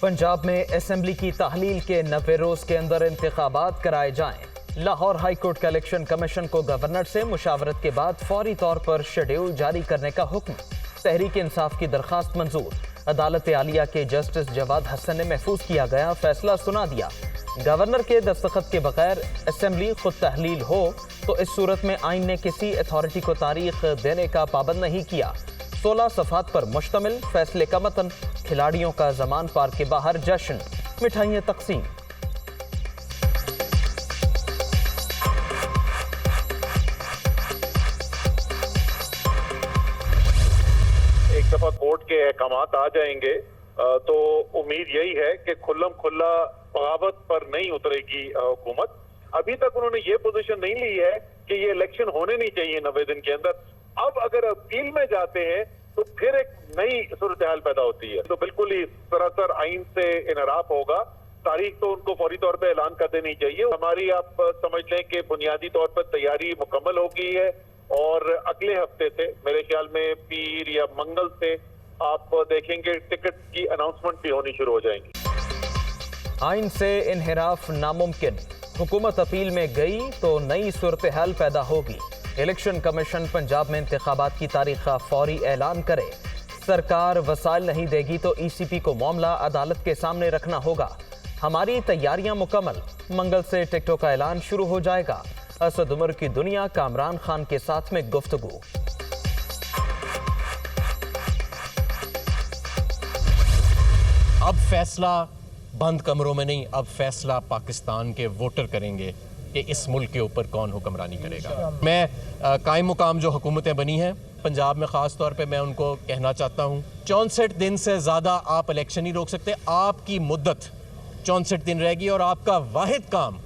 पंजाब में असेंबली की तहलील के 90 रोज के अंदर इंतखाबात कराए जाएं। लाहौर हाई कोर्ट का इलेक्शन कमीशन को गवर्नर से मुशावरत के बाद फौरी तौर पर शेड्यूल जारी करने का हुक्म। तहरीक इंसाफ की दरखास्त मंजूर। अदालत आलिया के जस्टिस जवाद हसन ने महफूज किया गया फैसला सुना दिया। गवर्नर के दस्तखत के बगैर असेंबली खुद तहलील हो तो इस सूरत में आइन ने किसी अथॉरिटी को तारीख देने का पाबंद नहीं किया। 16 सफ़ात पर मुश्तमिल फैसले का मतन। खिलाड़ियों का जमान पार्क के बाहर जश्न, मिठाइयां तकसीम। एक दफा कोर्ट के अहकामात आ जाएंगे तो उम्मीद यही है कि खुल्लम खुल्ला बगावत पर नहीं उतरेगी हुकूमत। अभी तक उन्होंने ये पोजीशन नहीं ली है कि ये इलेक्शन होने नहीं चाहिए 90 दिन के अंदर। अब अगर अपील में जाते हैं तो फिर एक नई सूरत हाल पैदा होती है, तो बिल्कुल ही सरासर आइन से इनराफ होगा। तारीख तो उनको फौरी तौर पे ऐलान कर देनी चाहिए। हमारी आप समझ लें कि बुनियादी तौर पर तैयारी मुकम्मल हो गई है और अगले हफ्ते से मेरे ख्याल में पीर या मंगल से आप देखेंगे टिकट की अनाउंसमेंट भी होनी शुरू हो जाएंगी। आइन से इनहिराफ नामुमकिन। हुकूमत अपील में गई तो नई सूरत हाल पैदा होगी। इलेक्शन कमीशन पंजाब में इंतखाबात की तारीख का फौरी ऐलान करे। सरकार वसाइल नहीं देगी तो ECP को मामला अदालत के सामने रखना होगा। हमारी तैयारियां मुकम्मल। मंगल से टिकटों का ऐलान शुरू हो जाएगा। असद उमर की दुनिया कामरान खान के साथ में गुफ्तगू। अब फैसला बंद कमरों में नहीं, अब फैसला पाकिस्तान के वोटर करेंगे कि इस मुल्क के ऊपर कौन हुक्मरानी करेगा। मैं कायम मुकाम जो हुकूमतें बनी हैं पंजाब में ख़ास तौर पे मैं उनको कहना चाहता हूँ 64 दिन से ज़्यादा आप इलेक्शन नहीं रोक सकते। आपकी मुद्दत 64 दिन रहेगी और आपका वाहिद काम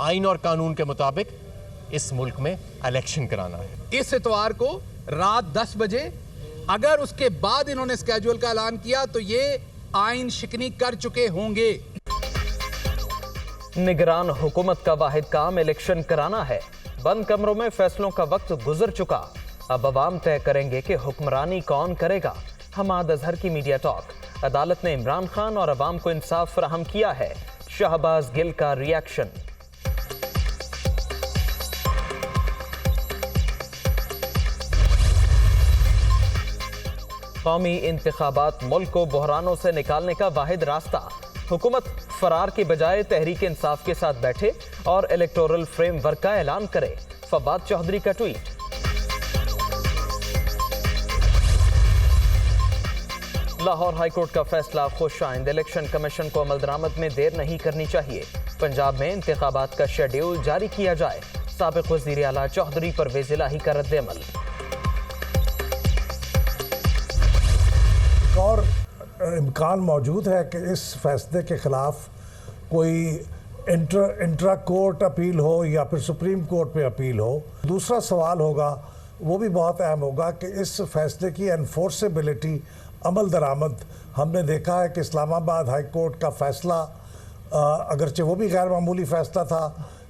आइन और कानून के मुताबिक इस मुल्क में इलेक्शन कराना है। इस इतवार को रात 10 बजे अगर उसके बाद इन्होंने स्केड्यूल का ऐलान किया तो ये आइन शिकनी कर चुके होंगे। निगरान हुकूमत का वाहिद काम इलेक्शन कराना है। बंद कमरों में फैसलों का वक्त गुजर चुका। अब अवाम तय करेंगे कि हुक्मरानी कौन करेगा। हमाद अजहर की मीडिया टॉक। अदालत ने इमरान खान और अवाम को इंसाफ फराहम किया है। शहबाज गिल का रिएक्शन। कौमी इंतखाबात मुल्क को बहरानों से निकालने का वाहिद रास्ता। हुकूमत फरार के बजाय तहरीक इंसाफ के साथ बैठे और इलेक्टोरल फ्रेमवर्क का ऐलान करे। फवाद चौधरी का ट्वीट। लाहौर हाईकोर्ट का फैसला खुशाइंद। इलेक्शन कमीशन को अमल दरामद में देर नहीं करनी चाहिए। पंजाब में इंतखाबात का शेड्यूल जारी किया जाए। साबिक वज़ीर आला चौधरी परवेज़ इलाही का रद्द-ए-अमल। और इम्कान मौजूद है कि इस फैसले के ख़िलाफ़ कोई इंट्रा कोर्ट अपील हो या फिर सुप्रीम कोर्ट में अपील हो। दूसरा सवाल होगा, वो भी बहुत अहम होगा, कि इस फैसले की एनफोर्सेबिलिटी, अमल दरामद। हमने देखा है कि इस्लामाबाद हाई कोर्ट का फ़ैसला अगरचे वो भी गैर मामूली फ़ैसला था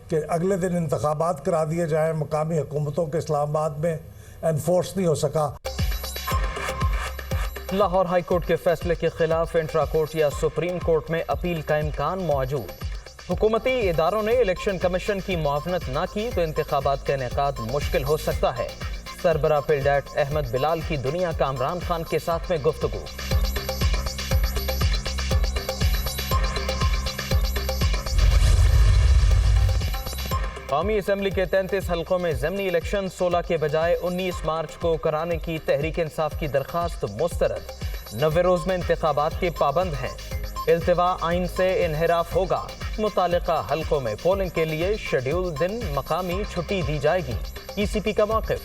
कि अगले दिन इंतखाबात करा दिए जाएँ मकामी हुकूमतों के, इस्लामाबाद में एनफोर्स नहीं हो सका। लाहौर हाई कोर्ट के फैसले के खिलाफ इंट्रा कोर्ट या सुप्रीम कोर्ट में अपील का इम्कान मौजूद। हुकूमती इदारों ने इलेक्शन कमीशन की मुआवनत न की तो इंतखाबात का इनेकाद मुश्किल हो सकता है। सरबरा पिल्डैट अहमद बिलाल की दुनिया कामरान खान के साथ में गुफ्तगू। कौमी असेंबली के 33 हल्कों में ज़िमनी इलेक्शन 16 के बजाय 19 मार्च को कराने की तहरीक इंसाफ की दरखास्त मुस्तरद। 90 रोज में इंतखाबात के पाबंद हैं। इल्तिवा आइन से इनहिराफ होगा। मुतालिका हल्कों में पोलिंग के लिए शेड्यूल दिन मकामी छुट्टी दी जाएगी। ECP का मौक़िफ़।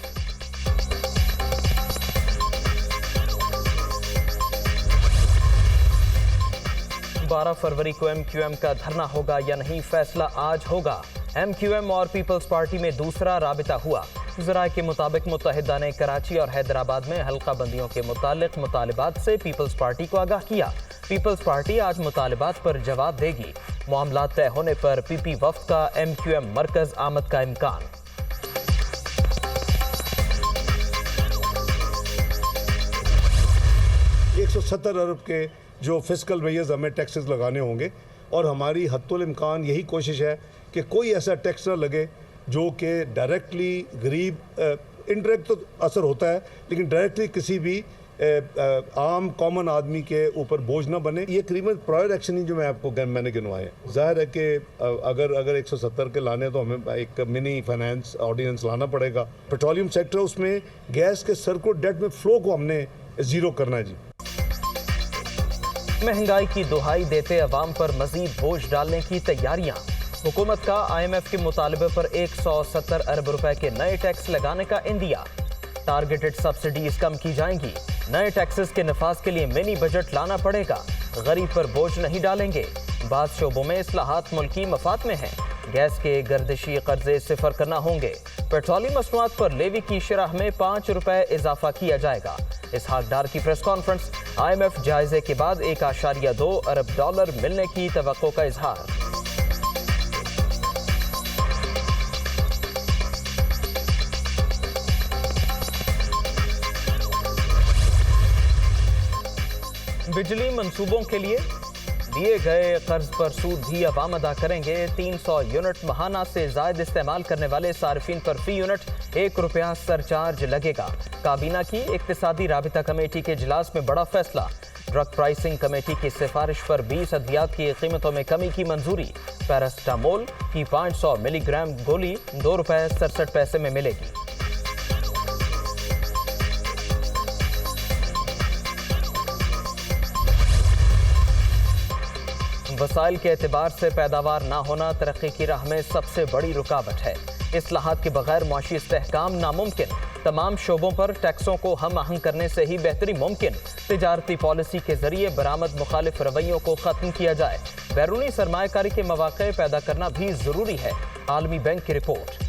बारह फरवरी को MQM का धरना होगा या नहीं, फैसला आज होगा। MQM और पीपल्स पार्टी में दूसरा राबिता हुआ। ज़राए के मुताबिक मुत्तहिदा ने कराची और हैदराबाद में हल्का बंदियों के मुतालिक मुतालिबात से पीपल्स पार्टी को आगाह किया। पीपल्स पार्टी आज मुतालिबात पर जवाब देगी। मामला तय होने पर PP वफ्द का MQM मरकज आमद का इम्कान। 170 अरब के जो फिस्कल मेजर्स हमें टैक्सेस लगाने होंगे, और हमारी हद्दुल इम्कान यही कोशिश है कि कोई ऐसा टैक्स ना लगे जो कि डायरेक्टली गरीब, इनडायरेक्ट तो असर होता है लेकिन डायरेक्टली किसी भी आम कॉमन आदमी के ऊपर बोझ ना बने। ये करीबन प्रायर एक्शन ही जो मैंने गिनवाए हैं। जाहिर है कि अगर 170 के लाने तो हमें एक मिनी फाइनेंस ऑर्डिनेंस लाना पड़ेगा। पेट्रोलियम सेक्टर, उसमें गैस के सर्कुलर डेट में फ्लो को हमने जीरो करना है जी। महंगाई की दुहाई देते अवाम पर मजीद बोझ डालने की तैयारियां। हुकूमत का IMF के मुतालबे पर 170 अरब रुपए के नए टैक्स लगाने का इंदिया। टारगेटेड सब्सिडीज कम की जाएंगी। नए टैक्सेस के नफाज के लिए मिनी बजट लाना पड़ेगा। गरीब पर बोझ नहीं डालेंगे। बाद शोबों में इस्लाहात मुल्की मफाद में हैं। गैस के गर्दिशी कर्जे सिफर करना होंगे। पेट्रोलियम मसनूआत पर लेवी की शरह में 5 रुपए इजाफा किया जाएगा। इसहाक डार की प्रेस कॉन्फ्रेंस। IMF जायजे के बाद 1.2 अरब डॉलर मिलने की तवक्को का इजहार। बिजली मंसूबों के लिए दिए गए कर्ज पर सूद भी अवाम अदा करेंगे। 300 यूनिट महाना से जायद इस्तेमाल करने वाले सार्फिन पर फी यूनिट 1 रुपया सरचार्ज लगेगा। काबीना की इक्तिसादी राबिता कमेटी के इजलास में बड़ा फैसला। ड्रग प्राइसिंग कमेटी की सिफारिश पर 20 अद्वियात की कीमतों में कमी की मंजूरी। पैरास्टामोल की 500 मिलीग्राम गोली 2 रुपये 67 पैसे में मिलेगी। वसाइल के एतबार से पैदावार ना होना तरक्की की राह में सबसे बड़ी रुकावट है। इस्लाहात के बगैर मुआशी इस्तेहकाम नामुमकिन। तमाम शोबों पर टैक्सों को हम आहंग करने से ही बेहतरी मुमकिन। तिजारती पॉलिसी के जरिए बरामद मुखालिफ रवैयों को खत्म किया जाए। बैरूनी सरमायाकारी के मौके पैदा करना भी जरूरी है। आलमी बैंक की रिपोर्ट।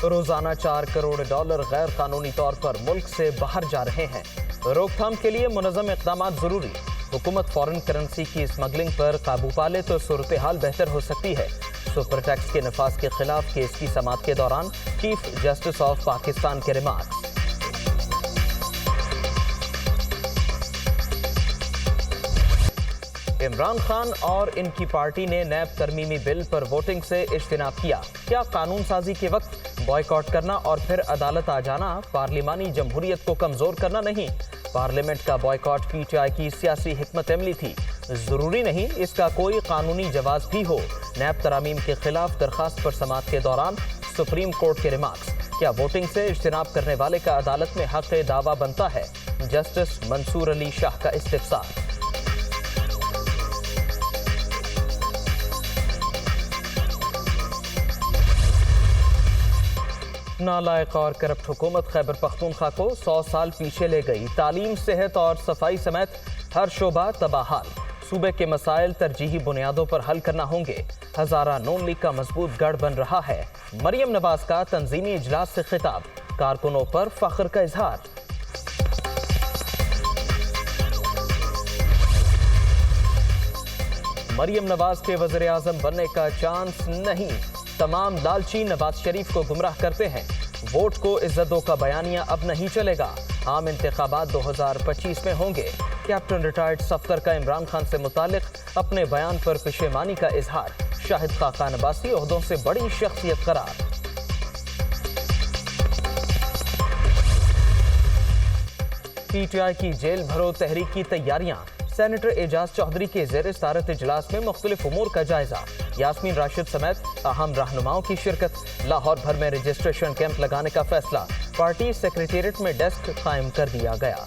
रोजाना 4 करोड़ डॉलर गैर कानूनी तौर पर मुल्क से बाहर जा रहे हैं। रोकथाम के लिए मुनज़्ज़म इक़दाम जरूरी। हुकूमत फॉरेन करेंसी की स्मगलिंग पर काबू पाले तो सूरत हाल बेहतर हो सकती है। सुपर टैक्स के नफाज के खिलाफ केस की समाअत के दौरान चीफ जस्टिस ऑफ पाकिस्तान के रिमार्क्स। इमरान खान और इनकी पार्टी ने नैब तरमीमी बिल पर वोटिंग से इज्तिनाब किया। क्या कानून साजी के वक्त बॉयकॉट करना और फिर अदालत आ जाना पार्लिमानी जमहूरियत को कमजोर करना नहीं। पार्लियामेंट का बॉयकॉट PTI की सियासी हिकमत अमली थी। जरूरी नहीं इसका कोई कानूनी जवाब भी हो। नैब तरामीम के खिलाफ दरखास्त पर समाअत के दौरान सुप्रीम कोर्ट के रिमार्क्स। क्या वोटिंग से इज्तिनाब करने वाले का अदालत में हक दावा बनता है? जस्टिस मंसूर अली शाह का इस्तिफसार। नालायक और करप्ट हुकूमत खैबर पख्तूनख्वा को 100 साल पीछे ले गई। तालीम, सेहत और सफाई समेत हर शोबा तबाहाल। सूबे के मसाइल तरजीही बुनियादों पर हल करना होंगे। हजारा नून लीग का मजबूत गढ़ बन रहा है। मरियम नवाज का तंजीमी इजलास से खिताब। कारकुनों पर फख्र का इजहार। मरियम नवाज के वज़ीर आज़म बनने का चांस नहीं। तमाम लालची नवाज शरीफ को गुमराह करते हैं। वोट को इज्जतों का बयानिया अब नहीं चलेगा। आम इंतखाबात 2025 में होंगे। कैप्टन रिटायर्ड सफ्तर का इमरान खान से मुतालिक अपने बयान पर पेशेमानी का इजहार। शाहिद खाकान अब्बासी ओहदों से बड़ी शख्सियत करार। PTI की जेल भरो तहरीक की तैयारियां। सेनेटर एजाज चौधरी के ज़ेर सदारत इजलास में मुख्तलिफ उमूर का जायजा। यास्मीन राशिद समेत अहम रहनुमाओं की शिरकत। लाहौर भर में रजिस्ट्रेशन कैंप लगाने का फैसला। पार्टी सेक्रेटेरिएट में डेस्क कायम कर दिया गया।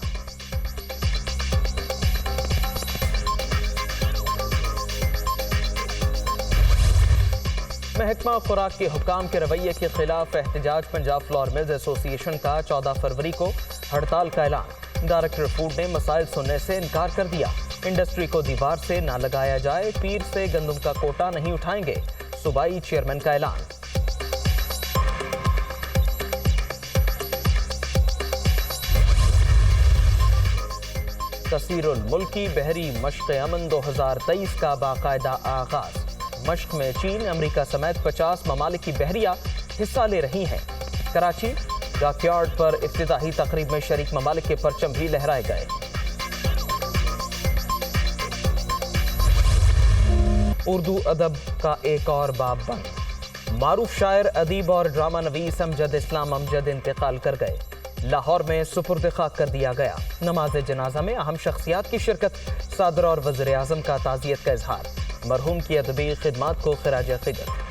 महकमा खुराक के हुकाम के रवैये के खिलाफ एहतजाज। पंजाब फ्लोर मिल्स एसोसिएशन का 14 फरवरी को हड़ताल का ऐलान। डायरेक्टर फूड ने मसाइल सुनने से इनकार कर दिया। इंडस्ट्री को दीवार से ना लगाया जाए। पीर से गंदम का कोटा नहीं उठाएंगे। सूबाई चेयरमैन का ऐलान। तसीरुल मुल्की बहरी मश्क अमन 2023 का बाकायदा आगाज। मश्क में चीन, अमेरिका समेत 50 ममालिक की बहरिया हिस्सा ले रही हैं। कराची डॉकयार्ड पर इफ्तिताही तकरीब में शरीक ममालिक के परचम भी लहराए गए। उर्दू अदब का एक और बाब बंद। मारूफ शायर, अदीब और ड्रामा नवीस अमजद इस्लाम अमजद इंतकाल कर गए। लाहौर में सुपुर्द खाक कर दिया गया। नमाज जनाजा में अहम शख्सियात की शिरकत, सदर और वज़ीर आज़म का ताज़ियत का इजहार। मरहूम की अदबी खिदमात को खिराज अक़ीदत।